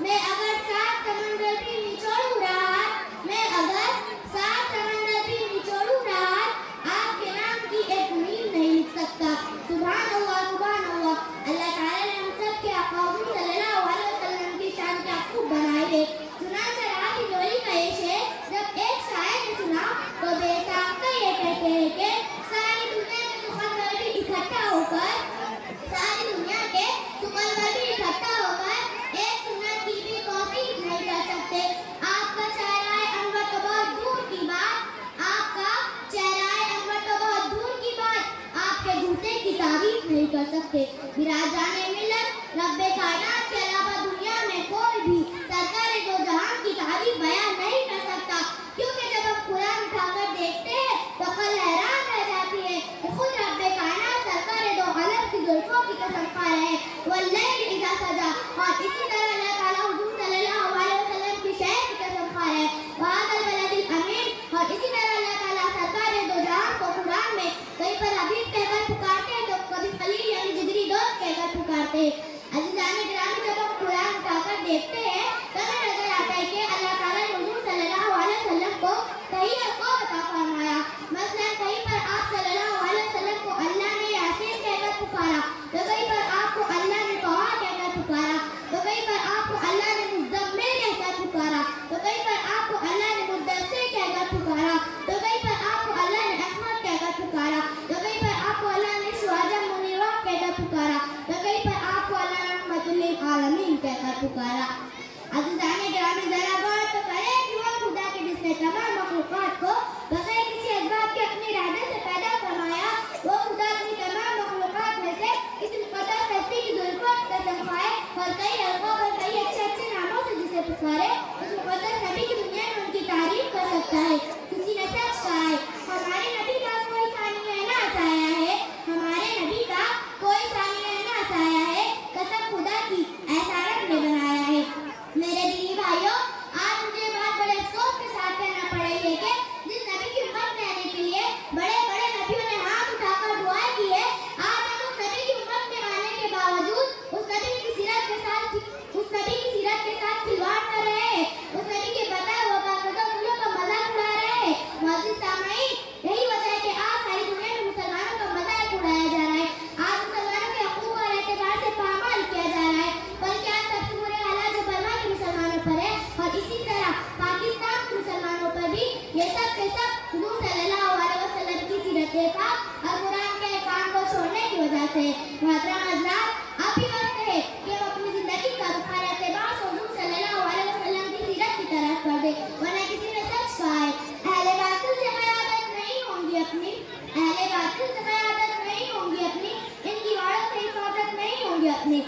میں اگر 7 سمندر بھی نچوڑوں رات، میں اگر 7 سمندر بھی نچوڑوں رات، آپ کے نام کی ایک میم نہیں لکھ سکتا۔ سبحان اللہ سبحان اللہ۔ اللہ تعالیٰ نے ہم سب کے آقا حضور صلی اللہ علیہ وسلم کی شان کیا خوب بنائے ہے۔ چنانچہ راہ کی ڈولی کا یہ شعر جب ایک شاعر نے سنا تو بے ساختہ یہ کہتے ہیں کہ ساری دنیا کے سخنور بھی اکٹھا ہو کر ایک سنت کی بھی توصیف نہیں کر سکتے۔ آپ کا چہرہ انور تو بہت دور کی بات، آپ کا چہرہ انور تو بہت دور کی بات، آپ کے جوتے کی تعریف نہیں کر سکتے۔ براجان ملت رب کائنات کے علاوہ دنیا میں کوئی بھی سرکار دو جہان کی تعریف بیان نہیں کر سکتا، کیونکہ جب ہم قرآن اٹھا کر دیکھتے ہیں تو قلب حیران رہ جاتی ہے کہ خود رب کائنات سرکار دو عالم کی زلفوں کی قسم کھا رہے ہیں، واللیل اذا سجا، اور اسی طرح اللہ تعالیٰ حضور صلی اللہ علیہ وسلم کی شہر کی قسم کھا رہے ہیں، وَهَذَا الْبَلَدِ الْأَمِينِ، اور اسی طرح اللہ تعالیٰ سرکار دو جہان کو قرآن میں کہیں پر حبیب کہہ کر پکارتے ہیں تو کبھی خلیل یعنی جگری دوست کہہ کر پکارتے ہیں۔ عزیزان گرامی، جب ہم قرآن اٹھا کر دیکھتے ہیں تو ہمیں نظر آتا ہے کہ اللہ تعالیٰ نے حضور صلی اللہ علیہ وسلم کو کہیں اور کو عطا فرمایا۔ مثلا کہیں پر آپ صلی اللہ علیہ وسلم کو اللہ نے یاسین کہہ کر پکارا، تو کہیں پر آپ کو اللہ نے طٰہٰ کہہ کر پکارا، تو کہیں پر آپ کو اللہ نے مزمل کہہ کر پکارا، تو کہیں پر آپ کو اللہ نے مدثر کہہ کر پکارا، تو کہیں پر آپ کو اللہ نے احمد کہہ کر پکارا، تو کہیں پر آپ کو اللہ نے سراجا منیرا کہہ کر پکارا، تو کہیں پر آپ کو اللہ نے رحمت للعالمین کہہ کر پکارا۔ عزیزان گرامی، ذرا غور تو کریں کہ وہ خدا کے جس نے تمام مخلوقات کو بغیر کسی اسباب کے اپنی ارادے سے پیدا فرمایا، وہ خدا اپنی تمام مخلوقات میں سے اس مقدس ہستی کی زلفوں کی قسم کھائے اور کئی القاب اور کئی اچھے اچھے ناموں سے جسے پکارے، اس مقدس نبی کی دنیا میں ان کی تعریف کر سکتا ہے۔ کسی نے سچ کہا ہے، ہمارے نبی کا کوئی ثانیہ نہ آیا ہے، ہمارے نبی کا کوئی ثانیہ نہ آیا ہے، قسم خدا کی ایسا رب نے بنایا ہے۔ میرے دینی بھائیوں، آج مجھے بات بڑے افسوس کے ساتھ کہنا پڑ رہی ہے کہ جس نبی کی امت میں آنے کے لیے بڑے بڑے نبیوں نے ہاتھ اٹھا کر دعائیں کی ہے، آج ہم اس نبی کی امت میں آنے کے باوجود اس نبی کی سیرت کے ساتھ کھلواڑ کر رہے ہیں، اس نبی کے بتائے ہوئے باقاعدہ کا مذاق اڑا رہے ہیں۔ معزز سامعین، یہی وجہ ہے کہ آج ساری دنیا میں مسلمانوں کا مذاق اڑایا جا رہا ہے، آج مسلمانوں کے حقوق اور اعتبار سے پامال کیا جا رہا ہے، بلکہ آج سب سے برے حالات جو برما کے مسلمانوں پر ہے اور اسی طرح پاکستان کے مسلمانوں پر بھی، یہ سب کے سب حضور صلی اللہ علیہ وسلم کی سیرت پاک اور قرآن کے احکام کو چھوڑنے کی وجہ سے۔ محترم حضرات، اب ہی وقت ہے کہ ہم اپنی زندگی کا رخ اعتبار سے حضور صلی اللہ علیہ وسلم کی سیرت کی طرف کر دیں، ورنہ کسی نے سچ کہا ہے، اہل باطل سے قیادت نہیں ہوں گی اپنی، اہل باطل سے قیادت نہیں ہوں گی اپنی، ان کی واڑوں سے حفاظت نہیں ہوں گی اپنی۔